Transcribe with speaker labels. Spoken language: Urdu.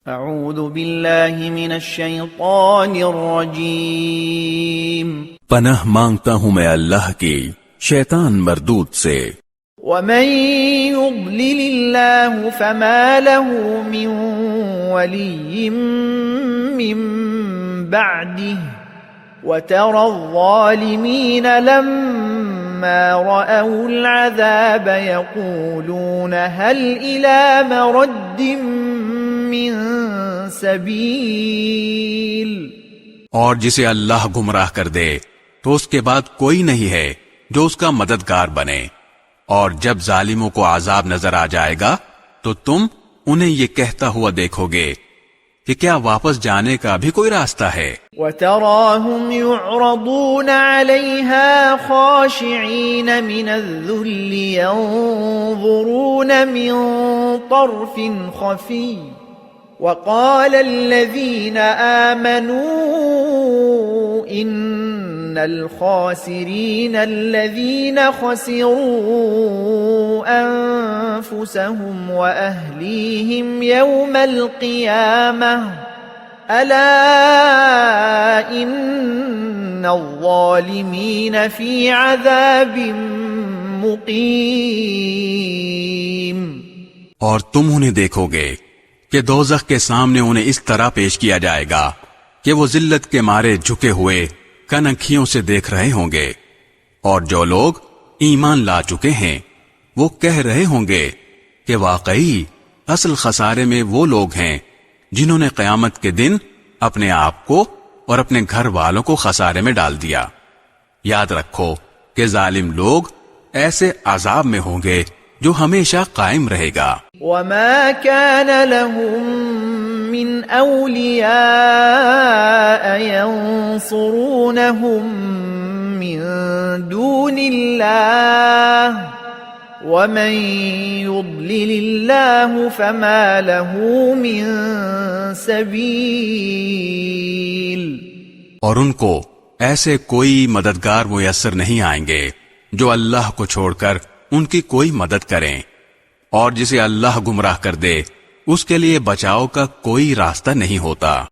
Speaker 1: اعوذ باللہ من الشیطان الرجیم
Speaker 2: پناہ مانگتا ہوں میں اللہ کی شیطان مردود سے۔
Speaker 1: ومن يضلل الله فما له من ولي من بعده وترى الظالمين لما رأوا العذاب يقولون هل إلى مرد من سبيل۔
Speaker 2: اور جسے اللہ گمراہ کر دے تو اس کے بعد کوئی نہیں ہے جو اس کا مددگار بنے، اور جب ظالموں کو عذاب نظر آ جائے گا تو تم انہیں یہ کہتا ہوا دیکھو گے کہ کیا واپس جانے کا بھی کوئی راستہ ہے۔
Speaker 1: وَتَرَاهُمْ يُعْرَضُونَ عَلَيْهَا خَاشِعِينَ مِنَ الذُّلِّ يَنظُرُونَ مِن طَرْفٍ خَفِيٍّ وَقَالَ الَّذِينَ آمَنُوا إِنَّ الْخَاسِرِينَ الَّذِينَ خَسِرُوا أَنفُسَهُمْ وَأَهْلِيهِمْ يَوْمَ الْقِيَامَةِ أَلَا إِنَّ الظَّالِمِينَ فِي عَذَابٍ مُقِيمٍ۔
Speaker 2: اور تم انہیں دیکھو گے کہ دوزخ کے سامنے انہیں اس طرح پیش کیا جائے گا کہ وہ ذلت کے مارے جھکے ہوئے کنکھیوں سے دیکھ رہے ہوں گے، اور جو لوگ ایمان لا چکے ہیں وہ کہہ رہے ہوں گے کہ واقعی اصل خسارے میں وہ لوگ ہیں جنہوں نے قیامت کے دن اپنے آپ کو اور اپنے گھر والوں کو خسارے میں ڈال دیا۔ یاد رکھو کہ ظالم لوگ ایسے عذاب میں ہوں گے جو ہمیشہ قائم رہے گا۔
Speaker 1: وَمَا كَانَ لَهُم مِّنْ أَوْلِيَاءَ يَنصُرُونَهُم مِّن دُونِ اللَّهِ وَمَن يُضْلِلِ اللَّهُ فَمَا لَهُ مِن سَبِيلٍ۔
Speaker 2: اور ان کو ایسے کوئی مددگار میسر نہیں آئیں گے جو اللہ کو چھوڑ کر ان کی کوئی مدد کریں، اور جسے اللہ گمراہ کر دے اس کے لیے بچاؤ کا کوئی راستہ نہیں ہوتا۔